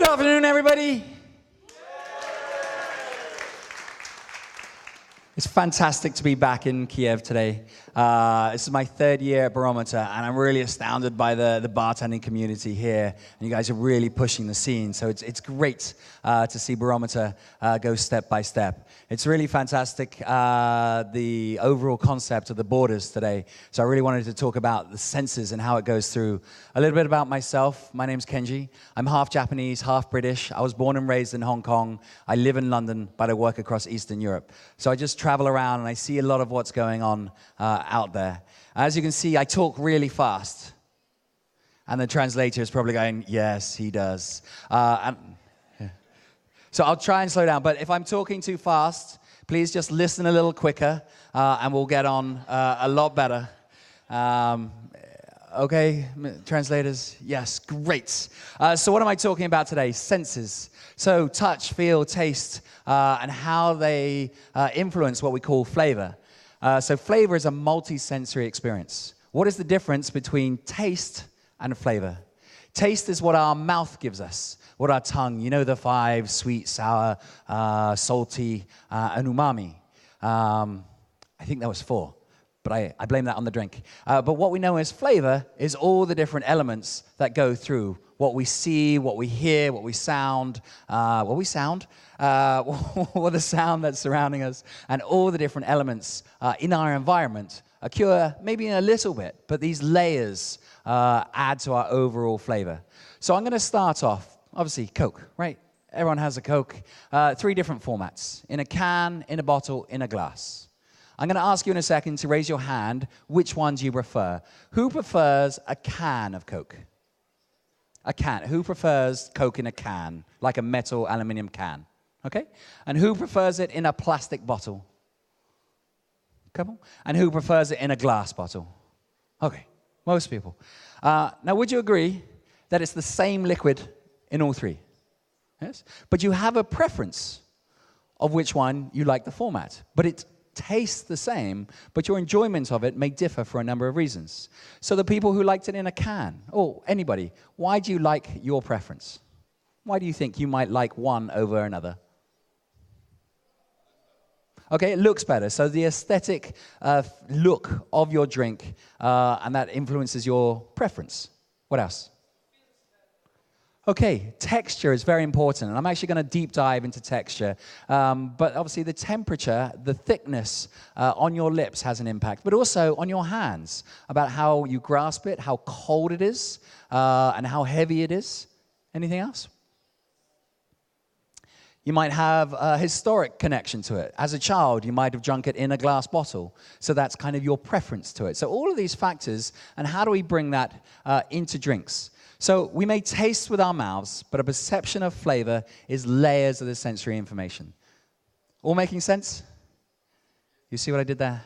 Good afternoon, everybody. It's fantastic to be back in Kiev today. This is my third year at Barometer, and I'm really astounded by the bartending community here. And you guys are really pushing the scene, so it's great to see Barometer go step by step. It's really fantastic, the overall concept of the borders today. So I really wanted to talk about the senses and how it goes through. A little bit about myself. My name's Kenji. I'm half Japanese, half British. I was born and raised in Hong Kong. I live in London, but I work across Eastern Europe. So I just travel around and I see a lot of what's going on out there. As you can see, I talk really fast. And the translator is probably going, yes, he does. So I'll try and slow down. But if I'm talking too fast, please just listen a little quicker and we'll get on a lot better. Okay, translators? Yes, great. So what am I talking about today? Senses. So touch, feel, taste, and how they influence what we call flavor. So flavor is a multi-sensory experience. What is the difference between taste and flavor? Taste is what our mouth gives us, what our tongue, you know the five, sweet, sour, salty, and umami. I think that was four. But I blame that on the drink. But what we know as flavor is all the different elements that go through what we see, what we hear, what the sound that's surrounding us, and all the different elements in our environment occur maybe in a little bit, but these layers add to our overall flavor. So I'm going to start off, obviously, Coke, right? Everyone has a Coke. 3 different formats: in a can, in a bottle, in a glass. I'm going to ask you in a second to raise your hand which ones you prefer. Who prefers a can of Coke? A can. Who prefers Coke in a can, like a metal aluminum can? Okay? And who prefers it in a plastic bottle? Couple. And who prefers it in a glass bottle? Okay, most people. Now, would you agree that it's the same liquid in all 3? Yes? But you have a preference of which one you like the format. But it tastes the same, but your enjoyment of it may differ for a number of reasons. So the people who liked it in a can, or anybody, why do you like your preference? Why do you think you might like one over another? Okay, it looks better. So the aesthetic look of your drink, and that influences your preference. What else? Okay, texture is very important, and I'm actually going to deep dive into texture. But obviously the temperature, the thickness on your lips has an impact, but also on your hands, about how you grasp it, how cold it is, and how heavy it is. Anything else? You might have a historic connection to it. As a child, you might have drunk it in a glass bottle. So that's kind of your preference to it. So all of these factors, and how do we bring that into drinks? So we may taste with our mouths, but a perception of flavor is layers of the sensory information. All making sense? You see what I did there?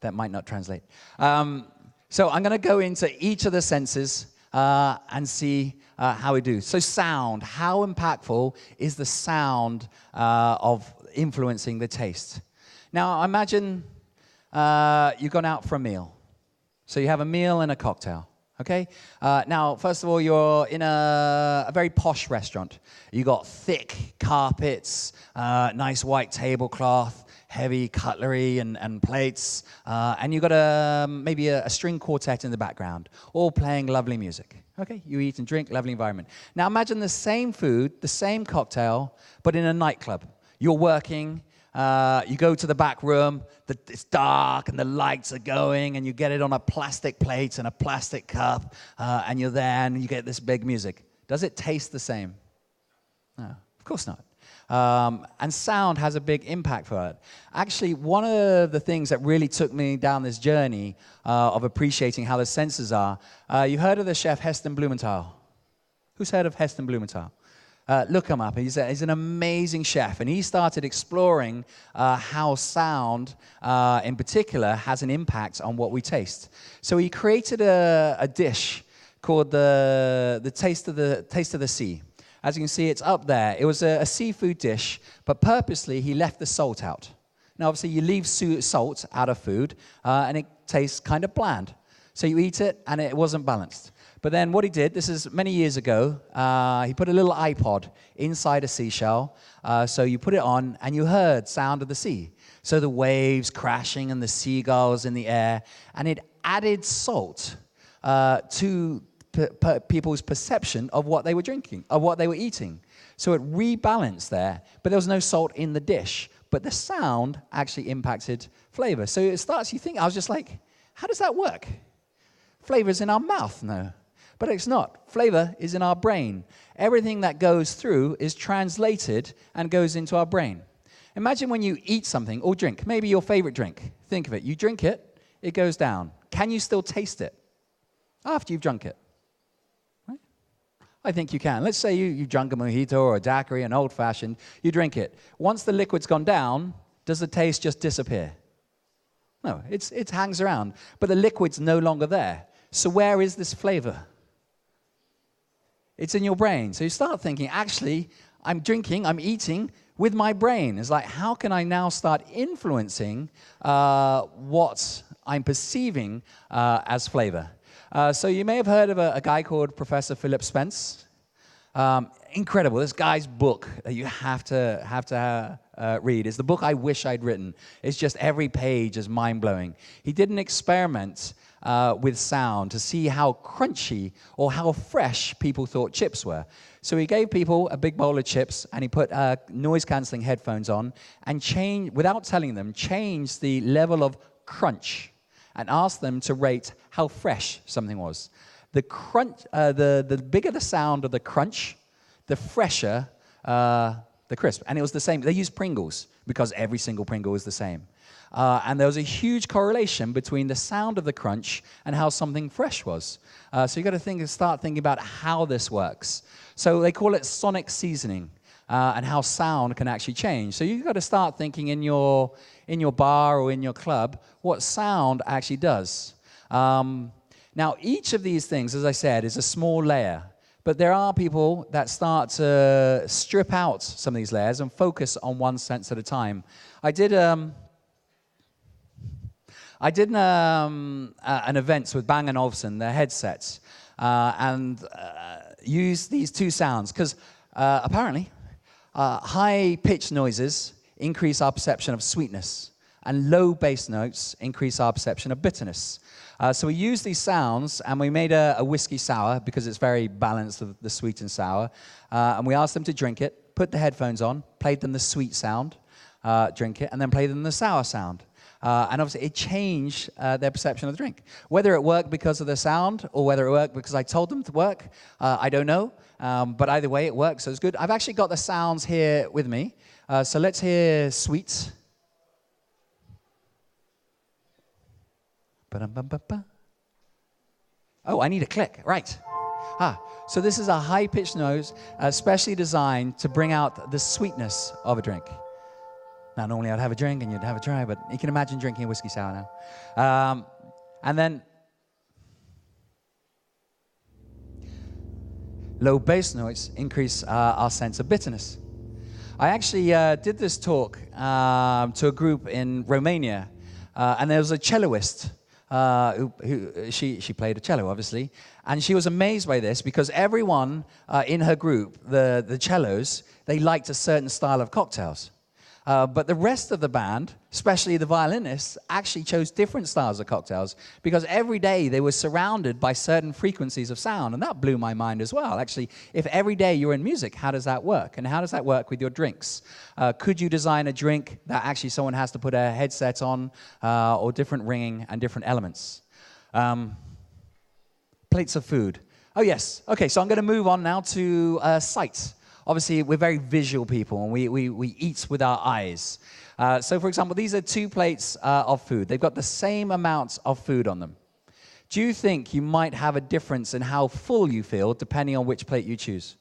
That might not translate. So I'm going to go into each of the senses and see how we do. So sound, how impactful is the sound of influencing the taste? Now imagine you've gone out for a meal. So you have a meal and a cocktail. Okay? Now, first of all, you're in a very posh restaurant. You got thick carpets, nice white tablecloth, heavy cutlery and plates, and you got maybe a string quartet in the background, all playing lovely music. Okay? You eat and drink, lovely environment. Now, imagine the same food, the same cocktail, but in a nightclub. You're working. You go to the back room, it's dark and the lights are going, and you get it on a plastic plate and a plastic cup, and you're there and you get this big music. Does it taste the same? No, of course not. And sound has a big impact for it. Actually, one of the things that really took me down this journey of appreciating how the senses are, you heard of the chef Heston Blumenthal? Who's heard of Heston Blumenthal? Look him up. He's an amazing chef, and he started exploring how sound, in particular, has an impact on what we taste. So he created a dish called the Taste of the Sea. As you can see, it's up there. It was a seafood dish, but purposely he left the salt out. Now, obviously, you leave salt out of food, and it tastes kind of bland. So you eat it, and it wasn't balanced. But then what he did, this is many years ago, he put a little iPod inside a seashell. So you put it on and you heard sound of the sea. So the waves crashing and the seagulls in the air. And it added salt to people's perception of what they were drinking, of what they were eating. So it rebalanced there, but there was no salt in the dish. But the sound actually impacted flavor. So it starts, you think, I was just like, how does that work? Flavor's in our mouth, no. But it's not. Flavor is in our brain. Everything that goes through is translated and goes into our brain. Imagine when you eat something or drink, maybe your favorite drink. Think of it. You drink it, it goes down. Can you still taste it after you've drunk it? Right? I think you can. Let's say you've drunk a mojito or a daiquiri, an old-fashioned. You drink it. Once the liquid's gone down, does the taste just disappear? No, it hangs around. But the liquid's no longer there. So where is this flavor? It's in your brain. So you start thinking, actually, I'm drinking, I'm eating with my brain. It's like, how can I now start influencing what I'm perceiving as flavor? So you may have heard of a guy called Professor Philip Spence. Incredible. This guy's book that you have to read is the book I wish I'd written. It's just every page is mind-blowing. He did an experiment with sound to see how crunchy or how fresh people thought chips were. So he gave people a big bowl of chips and he put noise-canceling headphones on and without telling them, changed the level of crunch and asked them to rate how fresh something was. The bigger the sound of the crunch, the fresher the crisp. And it was the same. They used Pringles because every single Pringle is the same. And there was a huge correlation between the sound of the crunch and how something fresh was. So you've got to start thinking about how this works. So they call it sonic seasoning and how sound can actually change. So you've got to start thinking in your bar or in your club what sound actually does. Now, each of these things, as I said, is a small layer. But there are people that start to strip out some of these layers and focus on one sense at a time. I did an event with Bang & Olufsen, their headsets, and used these two sounds because apparently high-pitched noises increase our perception of sweetness, and low bass notes increase our perception of bitterness. So we used these sounds, and we made a whiskey sour because it's very balanced, the sweet and sour. And we asked them to drink it, put the headphones on, played them the sweet sound, drink it, and then played them the sour sound. And obviously, it changed their perception of the drink. Whether it worked because of the sound or whether it worked because I told them to work, I don't know. But either way, it works, so it's good. I've actually got the sounds here with me. So let's hear sweet. Oh, I need a click. Right. So this is a high-pitched noise, specially designed to bring out the sweetness of a drink. Now, normally I'd have a drink and you'd have a try, but you can imagine drinking a whiskey sour now. And then low bass notes increase our sense of bitterness. I actually did this talk to a group in Romania, and there was a celloist. She played a cello, obviously, and she was amazed by this because everyone in her group, the cellos, they liked a certain style of cocktails. But the rest of the band, especially the violinists, actually chose different styles of cocktails because every day they were surrounded by certain frequencies of sound, and that blew my mind as well. Actually, if every day you're in music, how does that work? And how does that work with your drinks? Could you design a drink that actually someone has to put a headset on, or different ringing and different elements? Plates of food. Oh, yes. Okay, so I'm going to move on now to sight. Obviously, we're very visual people, and we eat with our eyes. So, for example, these are 2 plates of food. They've got the same amount of food on them. Do you think you might have a difference in how full you feel depending on which plate you choose?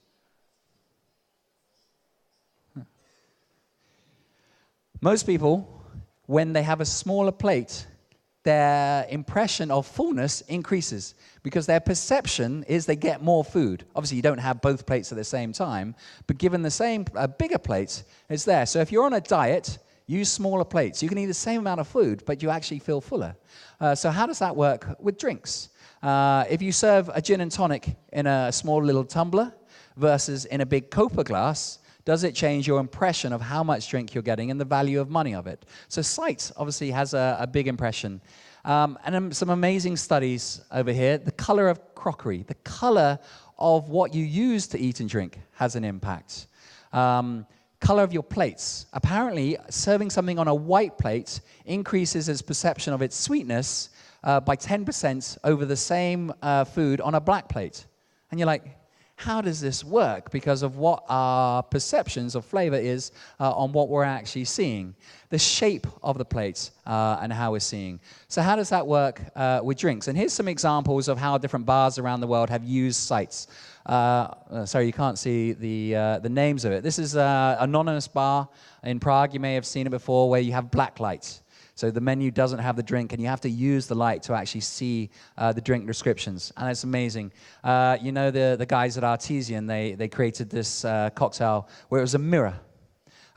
Most people, when they have a smaller plate, their impression of fullness increases because their perception is they get more food. Obviously, you don't have both plates at the same time, but given the same bigger plate, it's there. So if you're on a diet, Use smaller plates. You can eat the same amount of food, but you actually feel fuller. So how does that work with drinks? If you serve a gin and tonic in a small little tumbler versus in a big Copa glass, does it change your impression of how much drink you're getting and the value of money of it? So sight obviously has a big impression. And some amazing studies over here. The color of crockery, the color of what you use to eat and drink has an impact. Color of your plates. Apparently, serving something on a white plate increases its perception of its sweetness by 10% over the same food on a black plate. And you're like, how does this work? Because of what our perceptions of flavor is on what we're actually seeing. The shape of the plates and how we're seeing. So how does that work with drinks? And here's some examples of how different bars around the world have used sights. Sorry, you can't see the names of it. This is an anonymous bar in Prague. You may have seen it before, where you have black lights. So the menu doesn't have the drink, and you have to use the light to actually see the drink descriptions. And it's amazing. You know, the guys at Artesian, they created this cocktail where it was a mirror.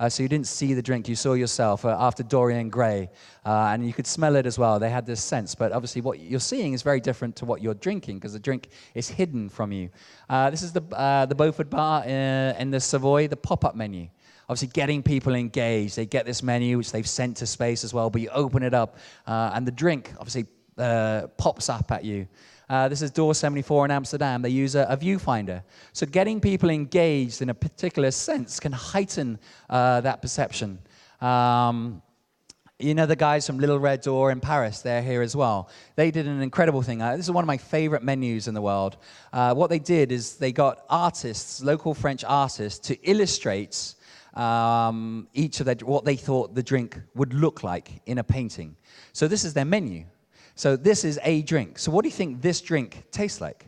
So you didn't see the drink, you saw yourself after Dorian Gray. And you could smell it as well. They had this sense. But obviously what you're seeing is very different to what you're drinking, because the drink is hidden from you. This is the Beaufort Bar in the Savoy, the pop-up menu. Obviously getting people engaged. They get this menu, which they've sent to space as well, but you open it up, and the drink obviously pops up at you. This is Door 74 in Amsterdam. They use a viewfinder. So getting people engaged in a particular sense can heighten that perception. You know the guys from Little Red Door in Paris, they're here as well. They did an incredible thing. This is one of my favorite menus in the world. What they did is they got artists, local French artists, to illustrate each of what they thought the drink would look like in a painting. So this is their menu. So this is a drink. So what do you think this drink tastes like?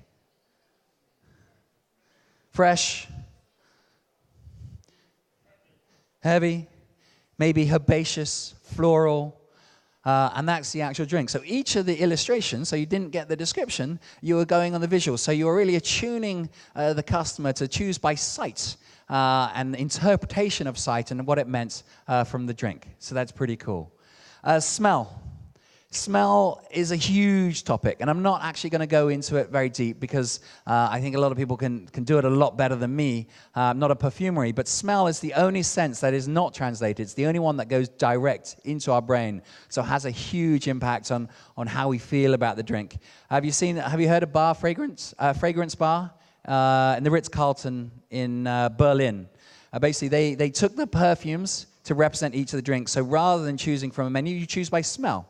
Fresh? Heavy? Maybe herbaceous, floral? And that's the actual drink. So each of the illustrations, so you didn't get the description, you were going on the visual. So you were really attuning the customer to choose by sight and interpretation of sight and what it meant from the drink. So that's pretty cool. Smell. Smell is a huge topic, and I'm not actually going to go into it very deep because I think a lot of people can do it a lot better than me. I'm not a perfumery, but smell is the only sense that is not translated. It's the only one that goes direct into our brain, so it has a huge impact on how we feel about the drink. Have you heard of bar fragrance bar in the Ritz-Carlton in Berlin? Basically, they took the perfumes to represent each of the drinks, so rather than choosing from a menu, you choose by smell.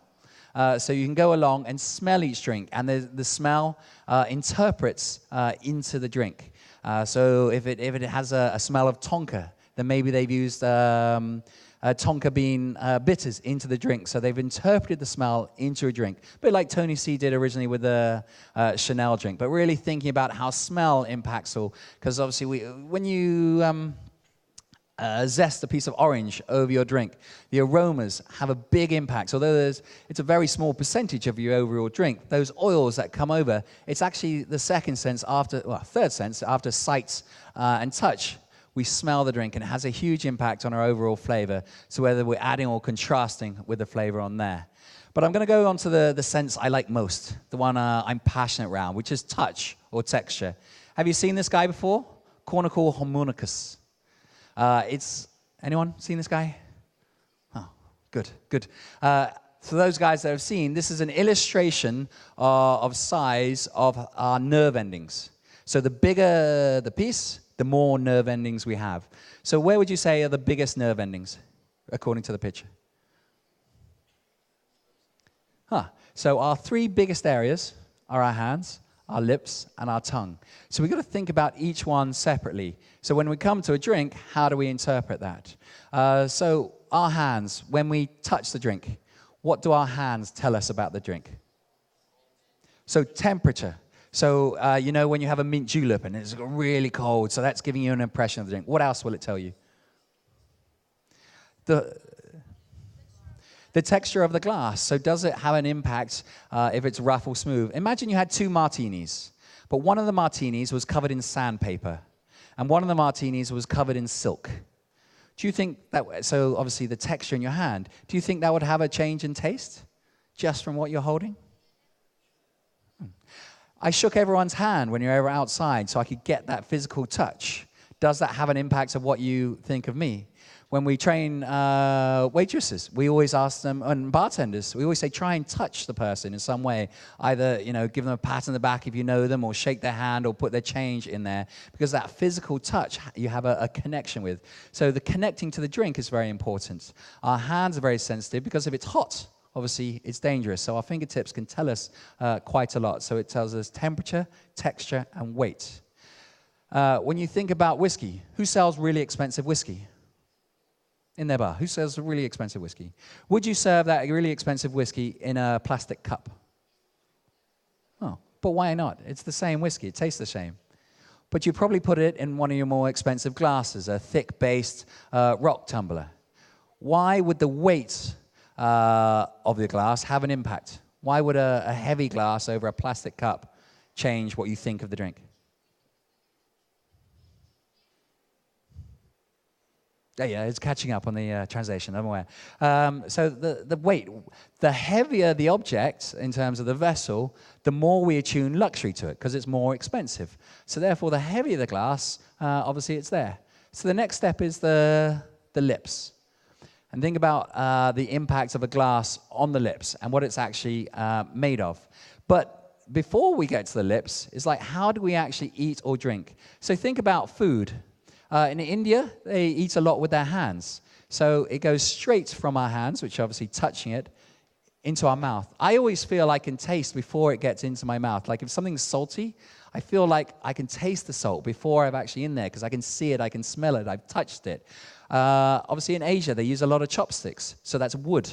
So you can go along and smell each drink, and the smell interprets into the drink. So if it has a smell of tonka, then maybe they've used tonka bean bitters into the drink. So they've interpreted the smell into a drink. A bit like Tony C did originally with the Chanel drink. But really thinking about how smell impacts all. Because obviously when you zest a piece of orange over your drink, the aromas have a big impact. Although it's a very small percentage of your overall drink, those oils that come over, it's actually the third sense after sight and touch. We smell the drink, and it has a huge impact on our overall flavor. So whether we're adding or contrasting with the flavor on there. But I'm going to go on to the sense I like most, the one I'm passionate around, which is touch or texture. Have you seen this guy before? Cornical homuncus. Anyone seen this guy? Oh, good. For those guys that have seen, this is an illustration of size of our nerve endings. So the bigger the piece, the more nerve endings we have. So where would you say are the biggest nerve endings, according to the picture? So our three biggest areas are our hands, our lips, and our tongue. So we've got to think about each one separately. So when we come to a drink, how do we interpret that? So our hands, when we touch the drink, what do our hands tell us about the drink? So temperature. So when you have a mint julep and it's really cold, so that's giving you an impression of the drink. What else will it tell you? The texture of the glass. So does it have an impact if it's rough or smooth? Imagine you had two martinis, but one of the martinis was covered in sandpaper, and one of the martinis was covered in silk. Do you think that, so obviously the texture in your hand, do you think that would have a change in taste just from what you're holding? I shook everyone's hand when you're ever outside so I could get that physical touch. Does that have an impact of what you think of me? When we train waitresses, we always ask them, and bartenders, we always say, try and touch the person in some way. Either, give them a pat on the back if you know them, or shake their hand, or put their change in there. Because that physical touch, you have a connection with. So the connecting to the drink is very important. Our hands are very sensitive because if it's hot, obviously it's dangerous. So our fingertips can tell us quite a lot. So it tells us temperature, texture, and weight. When you think about whiskey, who sells really expensive whiskey? In their bar. Who sells really expensive whiskey? Would you serve that really expensive whiskey in a plastic cup? Oh, but why not? It's the same whiskey. It tastes the same. But you probably put it in one of your more expensive glasses, a thick-based rock tumbler. Why would the weight of the glass have an impact? Why would a heavy glass over a plastic cup change what you think of the drink? Yeah, it's catching up on the translation, I'm aware. So the weight, the heavier the object in terms of the vessel, the more we attune luxury to it because it's more expensive. So therefore, the heavier the glass, obviously it's there. So the next step is the lips. And think about the impact of a glass on the lips and what it's actually made of. But before we get to the lips, it's like, how do we actually eat or drink? So think about food. In India, they eat a lot with their hands. So it goes straight from our hands, which are obviously touching it, into our mouth. I always feel I can taste before it gets into my mouth. Like if something's salty, I feel like I can taste the salt before I'm actually in there because I can see it, I can smell it, I've touched it. Obviously in Asia, they use a lot of chopsticks, so that's wood.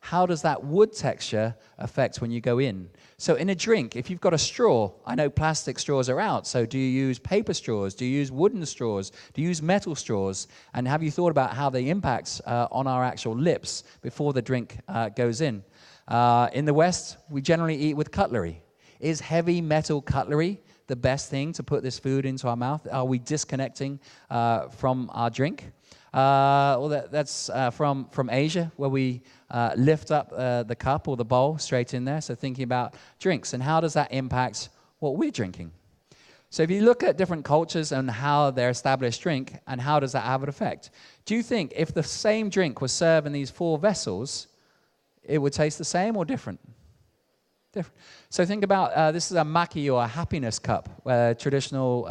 How does that wood texture affect when you go in? So in a drink, if you've got a straw, I know plastic straws are out, so do you use paper straws? Do you use wooden straws? Do you use metal straws? And have you thought about how they impact on our actual lips before the drink goes in? In the West, we generally eat with cutlery. Is heavy metal cutlery the best thing to put this food into our mouth? Are we disconnecting from our drink? Well, that's from Asia, where we lift up the cup or the bowl straight in there. So thinking about drinks and how does that impact what we're drinking? So if you look at different cultures and how they're established drink and how does that have an effect? Do you think if the same drink was served in these 4 vessels, it would taste the same or different? Different. So think about, this is a maki or a happiness cup, a traditional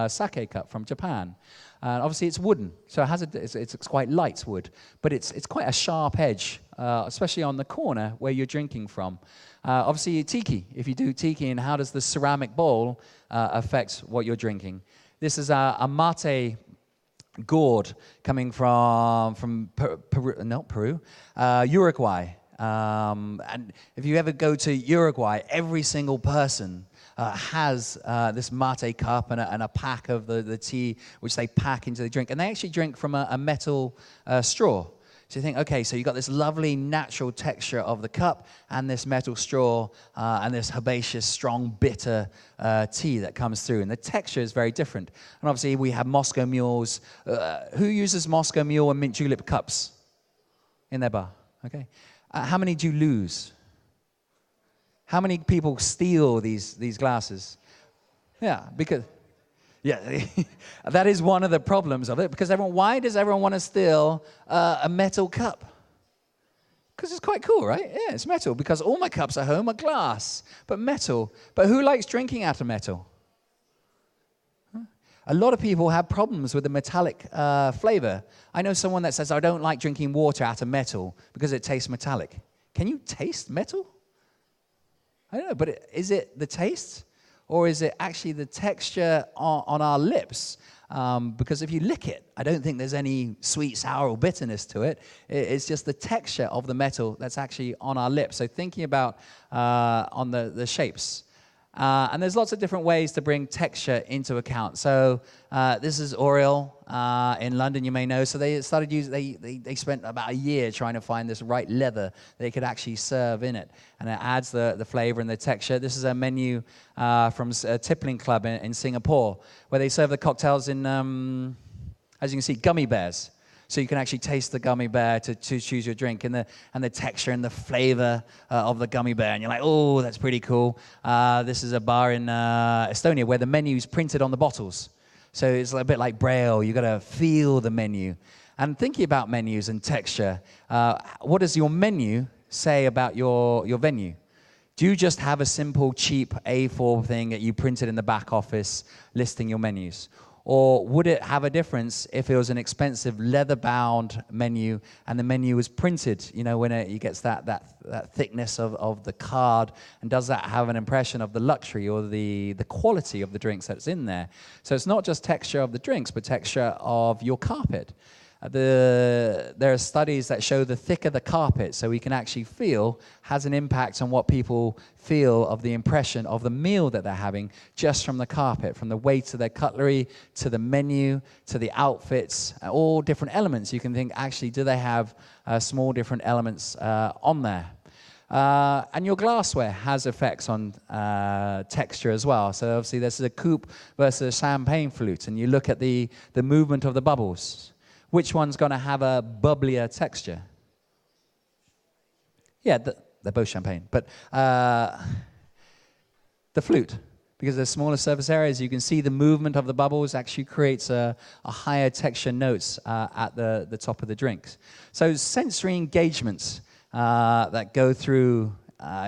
sake cup from Japan. Obviously it's wooden, so it has it's quite light wood, but it's quite a sharp edge, especially on the corner where you're drinking from. Obviously tiki, if you do tiki, and how does the ceramic bowl affect what you're drinking? This is a mate gourd coming from Peru, not Peru, Uruguay. And if you ever go to Uruguay, every single person has this mate cup and a pack of the tea, which they pack into the drink. And they actually drink from a metal straw. So you think, okay, so you've got this lovely natural texture of the cup and this metal straw and this herbaceous, strong, bitter tea that comes through. And the texture is very different. And obviously we have Moscow mules. Who uses Moscow mule and mint julep cups in their bar? Okay. How many do you lose? How many people steal these glasses? Yeah, because that is one of the problems of it. Because why does everyone want to steal a metal cup? Because it's quite cool, right? Yeah, it's metal. Because all my cups at home are glass, but metal. But who likes drinking out of metal? Huh? A lot of people have problems with the metallic flavor. I know someone that says, I don't like drinking water out of metal because it tastes metallic. Can you taste metal? I don't know, but is it the taste? Or is it actually the texture on our lips? Because if you lick it, I don't think there's any sweet, sour, or bitterness to it. It's just the texture of the metal that's actually on our lips. So thinking about on the shapes. And there's lots of different ways to bring texture into account. So this is Oriel in London, you may know. So they started using, they spent about a year trying to find this right leather they could actually serve in it. And it adds the flavor and the texture. This is a menu from a tippling club in Singapore, where they serve the cocktails in, as you can see, gummy bears. So you can actually taste the gummy bear to choose your drink, and the texture and the flavor of the gummy bear. And you're like, oh, that's pretty cool. This is a bar in Estonia where the menu's printed on the bottles. So it's a bit like Braille. You got to feel the menu. And thinking about menus and texture, what does your menu say about your venue? Do you just have a simple, cheap A4 thing that you printed in the back office listing your menus? Or would it have a difference if it was an expensive leather-bound menu and the menu was printed, when it gets that thickness of the card, and does that have an impression of the luxury or the quality of the drinks that's in there? So it's not just texture of the drinks, but texture of your carpet. There are studies that show the thicker the carpet, so we can actually feel, has an impact on what people feel of the impression of the meal that they're having just from the carpet, from the weight of their cutlery, to the menu, to the outfits, all different elements. You can think, actually, do they have small different elements on there? And your glassware has effects on texture as well. So obviously this is a coupe versus a champagne flute, and you look at the movement of the bubbles. Which one's going to have a bubblier texture? Yeah, they're both champagne. But the flute, because there's smaller surface areas, you can see the movement of the bubbles actually creates a higher texture notes at the top of the drinks. So sensory engagements that go through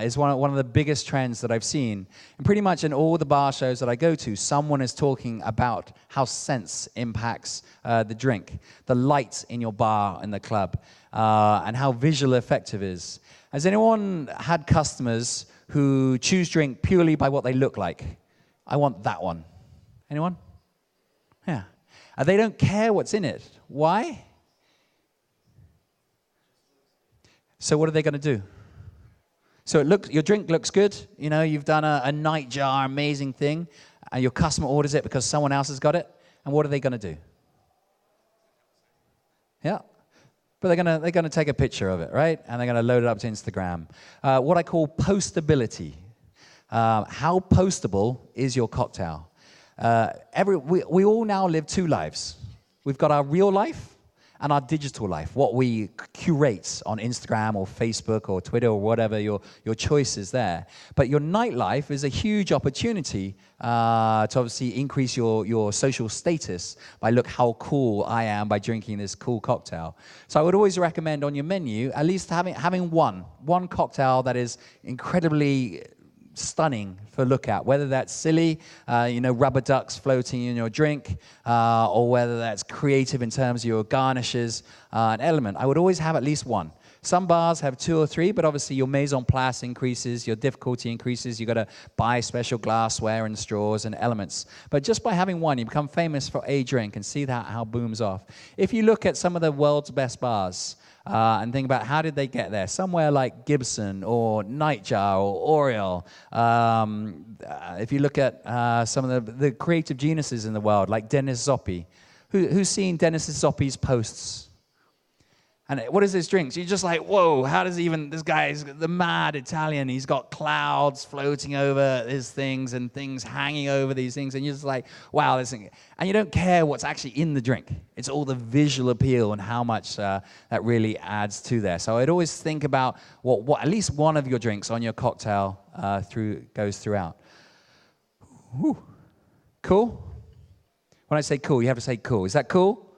is one of the biggest trends that I've seen. And pretty much in all the bar shows that I go to, someone is talking about how sense impacts the drink, the lights in your bar in the club, and how visual effective is. Has anyone had customers who choose drink purely by what they look like? I want that one. Anyone? Yeah. They don't care what's in it. Why? So what are they going to do? So your drink looks good, you've done a nightjar, amazing thing, and your customer orders it because someone else has got it, and what are they going to do? Yeah, but they're gonna take a picture of it, right? And they're gonna load it up to Instagram. What I call postability. How postable is your cocktail? We all now live two lives. We've got our real life and our digital life, what we curate on Instagram or Facebook or Twitter or whatever your choice is there. But your nightlife is a huge opportunity to obviously increase your social status by look how cool I am by drinking this cool cocktail. So I would always recommend on your menu at least having one cocktail that is incredibly stunning for look at, whether that's silly, rubber ducks floating in your drink, or whether that's creative in terms of your garnishes, an element. I would always have at least one. Some bars have two or three, but obviously your mise en place increases, your difficulty increases. You've got to buy special glassware and straws and elements. But just by having one, you become famous for a drink and see how it booms off. If you look at some of the world's best bars, and think about how did they get there. Somewhere like Gibson or Nightjar or Oriole. If you look at some of the creative geniuses in the world, like Dennis Zoppi. Who's seen Dennis Zoppi's posts? And what is his drinks? You're just like, whoa, how does this guy is the mad Italian. He's got clouds floating over his things and things hanging over these things. And you're just like, wow, this thing. And you don't care what's actually in the drink. It's all the visual appeal and how much that really adds to there. So I'd always think about what at least one of your drinks on your cocktail goes throughout. Whew. Cool? When I say cool, you have to say cool. Is that cool?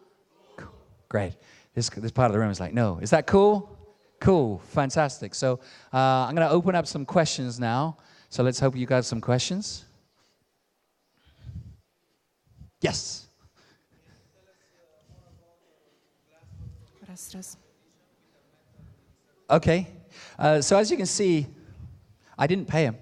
Cool. Great. This part of the room is like, no. Is that cool? Cool. Fantastic. So I'm going to open up some questions now. So let's hope you got some questions. Yes. Okay. So as you can see, I didn't pay him.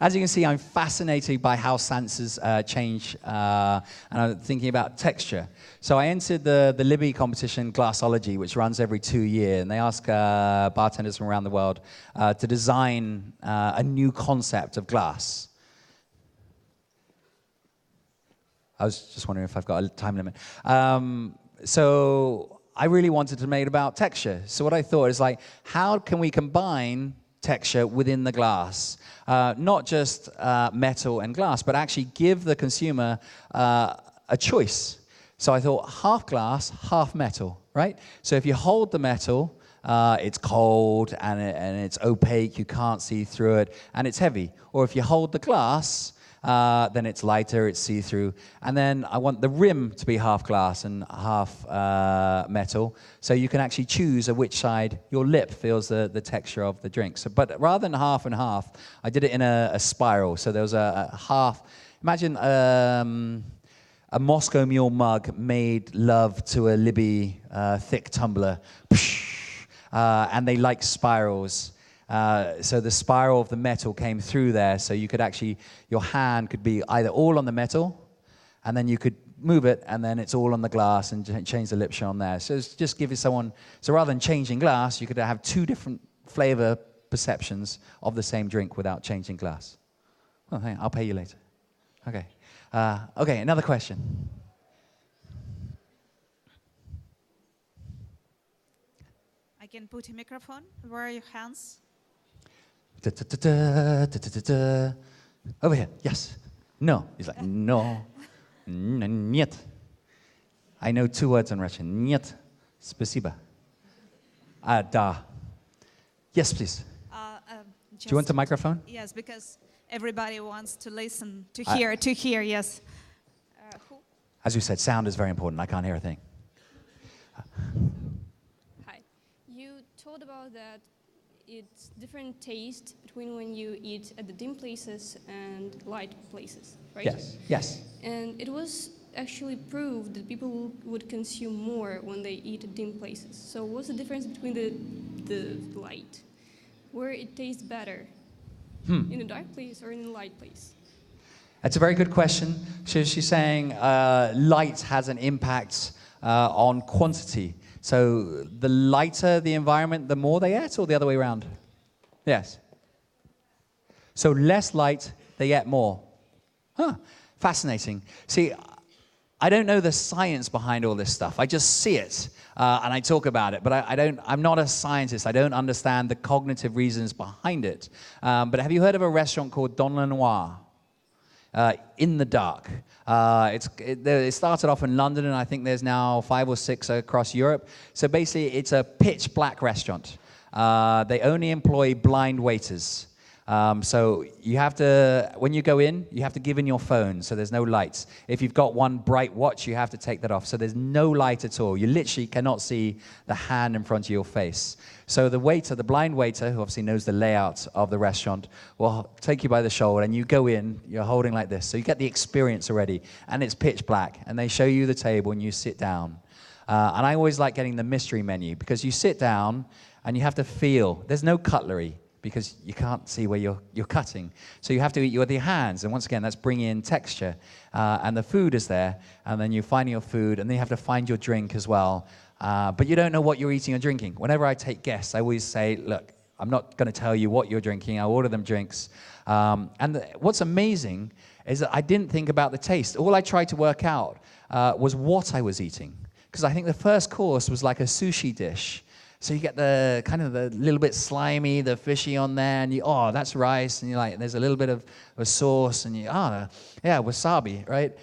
As you can see, I'm fascinated by how senses change, and I'm thinking about texture. So I entered the Libby competition, Glassology, which runs every 2 years, and they ask bartenders from around the world to design a new concept of glass. I was just wondering if I've got a time limit. So I really wanted to make it about texture. So what I thought is like, how can we combine texture within the glass, not just metal and glass, but actually give the consumer a choice. So I thought half glass, half metal, right? So if you hold the metal, it's cold and it's opaque, you can't see through it, and it's heavy. Or if you hold the glass, then it's lighter, it's see-through. And then I want the rim to be half glass and half metal, so you can actually choose at which side your lip feels the texture of the drink. So, but rather than half and half, I did it in a spiral. So there was a half. Imagine a Moscow Mule mug made love to a Libby thick tumbler. And they like spirals. So the spiral of the metal came through there, so you could actually, your hand could be either all on the metal, and then you could move it, and then it's all on the glass, and change the lip on there. So it's just giving someone, so rather than changing glass, you could have two different flavor perceptions of the same drink without changing glass. Oh, hey, I'll pay you later. Okay. Okay, another question. I can put a microphone. Where are your hands? Over here, yes. No. He's like, no. Нет. I know two words in Russian. Нет. Спасибо. Da. Yes, please. Do you want the microphone? Yes, because everybody wants to listen, to hear, yes. As you said, sound is very important. I can't hear a thing. Hi. You told about that it's different taste between when you eat at the dim places and light places, right? Yes, yes. And it was actually proved that people would consume more when they eat at dim places. So what's the difference between the light? Where it tastes better? In a dark place or in a light place? That's a very good question. So she's saying light has an impact on quantity. So the lighter the environment, the more they eat, or the other way around? Yes. So less light, they eat more. Huh. Fascinating. See, I don't know the science behind all this stuff. I just see it, and I talk about it. But I'm not a scientist. I don't understand the cognitive reasons behind it. But have you heard of a restaurant called Don Lenoir? In the dark. It started off in London, and I think there's now 5 or 6 across Europe. So basically, it's a pitch black restaurant. They only employ blind waiters. So you have to, when you go in, you have to give in your phone, so there's no lights. If you've got one bright watch, you have to take that off, so there's no light at all. You literally cannot see the hand in front of your face. So the waiter, the blind waiter, who obviously knows the layout of the restaurant, will take you by the shoulder, and you go in, you're holding like this. So you get the experience already, and it's pitch black, and they show you the table, and you sit down. And I always like getting the mystery menu, because you sit down, and you have to feel. There's no cutlery, because you can't see where you're cutting. So you have to eat with your hands, and once again, that's bringing in texture. And the food is there, and then you find your food, and then you have to find your drink as well. But you don't know what you're eating or drinking. Whenever I take guests, I always say, look, I'm not going to tell you what you're drinking. I'll order them drinks. What's amazing is that I didn't think about the taste. All I tried to work out was what I was eating. Because I think the first course was like a sushi dish. So you get the kind of the little bit slimy, the fishy on there, and that's rice, and you're like, there's a little bit of a sauce, and yeah, wasabi, right?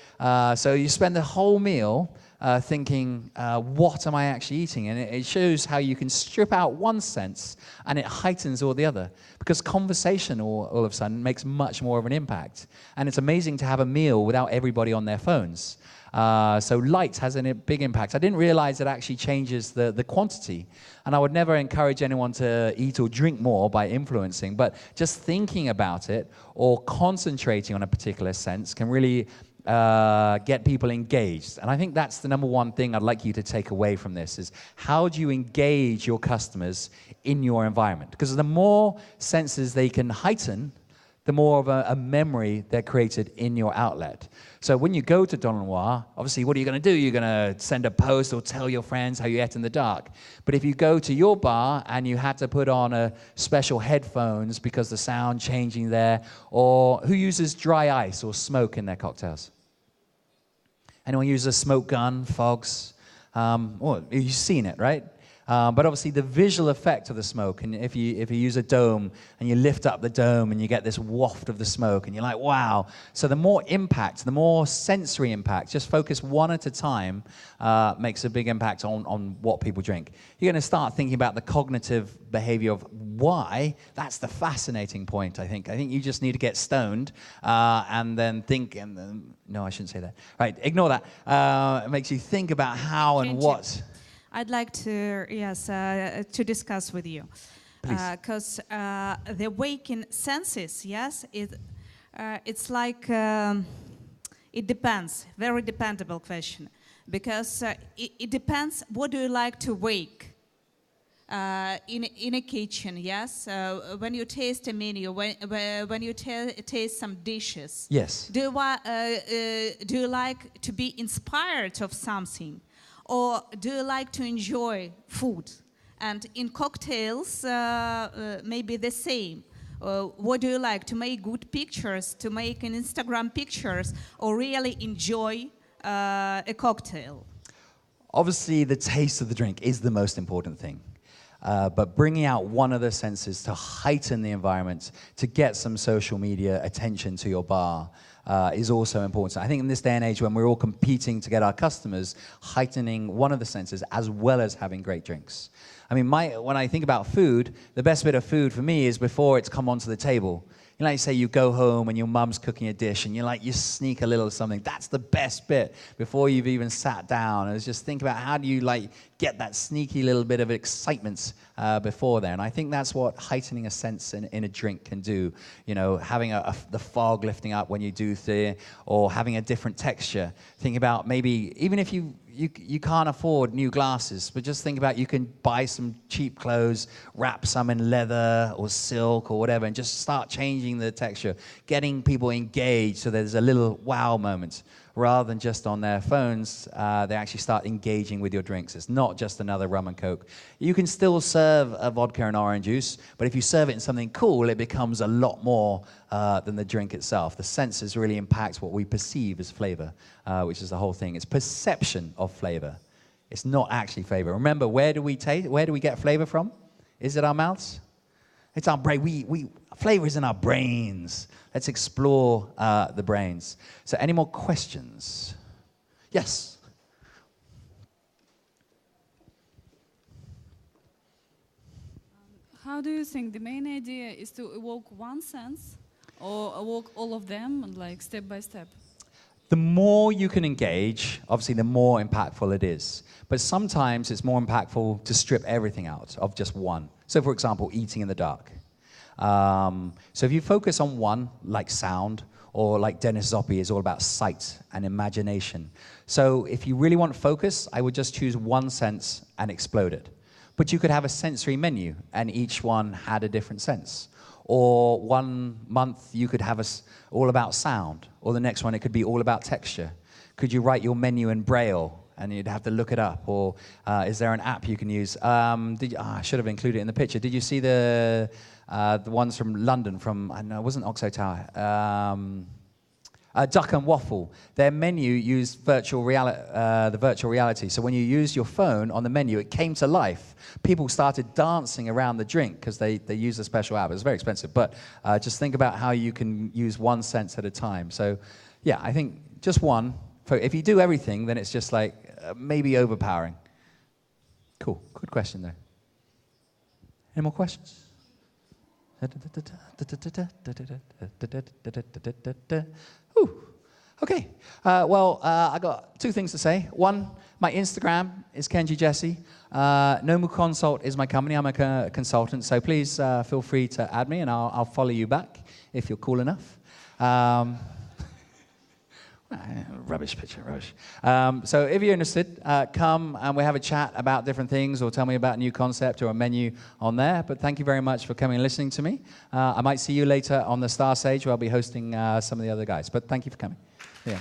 So you spend the whole meal thinking, what am I actually eating? And it shows how you can strip out one sense, and it heightens all the other. Because conversation all of a sudden makes much more of an impact. And it's amazing to have a meal without everybody on their phones. So light has a big impact. I didn't realize it actually changes the quantity. And I would never encourage anyone to eat or drink more by influencing, but just thinking about it or concentrating on a particular sense can really get people engaged. And I think that's the number one thing I'd like you to take away from this is how do you engage your customers in your environment? Because the more senses they can heighten, the more of a memory they're created in your outlet. So when you go to Don Lenoir, obviously, what are you going to do? You're going to send a post or tell your friends how you ate in the dark. But if you go to your bar and you had to put on a special headphones because the sound changing there, or who uses dry ice or smoke in their cocktails? Anyone use a smoke gun, fogs? You've seen it, right? But obviously the visual effect of the smoke, and if you use a dome and you lift up the dome and you get this waft of the smoke and you're like, wow. So the more impact, the more sensory impact, just focus one at a time, makes a big impact on what people drink. You're going to start thinking about the cognitive behavior of why. That's the fascinating point, I think. I think you just need to get stoned and then think, and then, no, I shouldn't say that. Right, ignore that. It makes you think about how and Kenji, what. I'd like to, yes, to discuss with you. Because the waking senses, yes, it's like, it depends, very dependable question. Because it depends, what do you like to wake? In a kitchen, yes. When you taste a menu, when you taste some dishes, Yes. do you like to be inspired of something, or do you like to enjoy food? And in cocktails, maybe the same. What do you like, to make good pictures, to make an Instagram pictures, or really enjoy a cocktail? Obviously, the taste of the drink is the most important thing. But bringing out one of the senses to heighten the environment, to get some social media attention to your bar, is also important. I think in this day and age when we're all competing to get our customers, heightening one of the senses as well as having great drinks. I mean, when I think about food, the best bit of food for me is before it's come onto the table. You know, like say you go home and your mum's cooking a dish and you sneak a little something. That's the best bit before you've even sat down. And it's just think about how do you get that sneaky little bit of excitement before there. And I think that's what heightening a sense in a drink can do. You know, having the fog lifting up when you do or having a different texture. Think about maybe, even if you can't afford new glasses, but just think about you can buy some cheap clothes, wrap some in leather or silk or whatever, and just start changing the texture, getting people engaged so there's a little wow moment. Rather than just on their phones, they actually start engaging with your drinks. It's not just another rum and coke. You can still serve a vodka and orange juice, but if you serve it in something cool, it becomes a lot more than the drink itself. The senses really impact what we perceive as flavor, which is the whole thing. It's perception of flavor. It's not actually flavor. Remember, where do we get flavor from? Is it our mouths? It's our brain. Flavor is in our brains. Let's explore the brains. So any more questions? Yes? How do you think the main idea is to evoke one sense or evoke all of them, like step by step? The more you can engage, obviously the more impactful it is. But sometimes it's more impactful to strip everything out of just one. So for example, eating in the dark. So if you focus on one, like sound, or like Dennis Zoppi is all about sight and imagination. So if you really want focus, I would just choose one sense and explode it. But you could have a sensory menu, and each one had a different sense. Or 1 month you could have all about sound, or the next one it could be all about texture. Could you write your menu in Braille, and you'd have to look it up? Or is there an app you can use? I should have included it in the picture. Did you see the ones from London, I know it wasn't Oxo Tower, Duck and Waffle? Their menu used the virtual reality. So when you used your phone on the menu, it came to life. People started dancing around the drink because they used a special app. It was very expensive, but just think about how you can use one sense at a time. So yeah, I think just one. If you do everything, then it's just like maybe overpowering. Cool, good question though. Any more questions? Ooh. Okay, I got 2 things to say. One, my Instagram is Kenji Jesse. Nomu Consult is my company. I'm a consultant, so please feel free to add me and I'll follow you back if you're cool enough. Rubbish picture, rubbish. So if you're interested, come and we have a chat about different things, or tell me about a new concept or a menu on there. But thank you very much for coming and listening to me. I might see you later on the Star Stage where I'll be hosting some of the other guys. But thank you for coming. Yeah.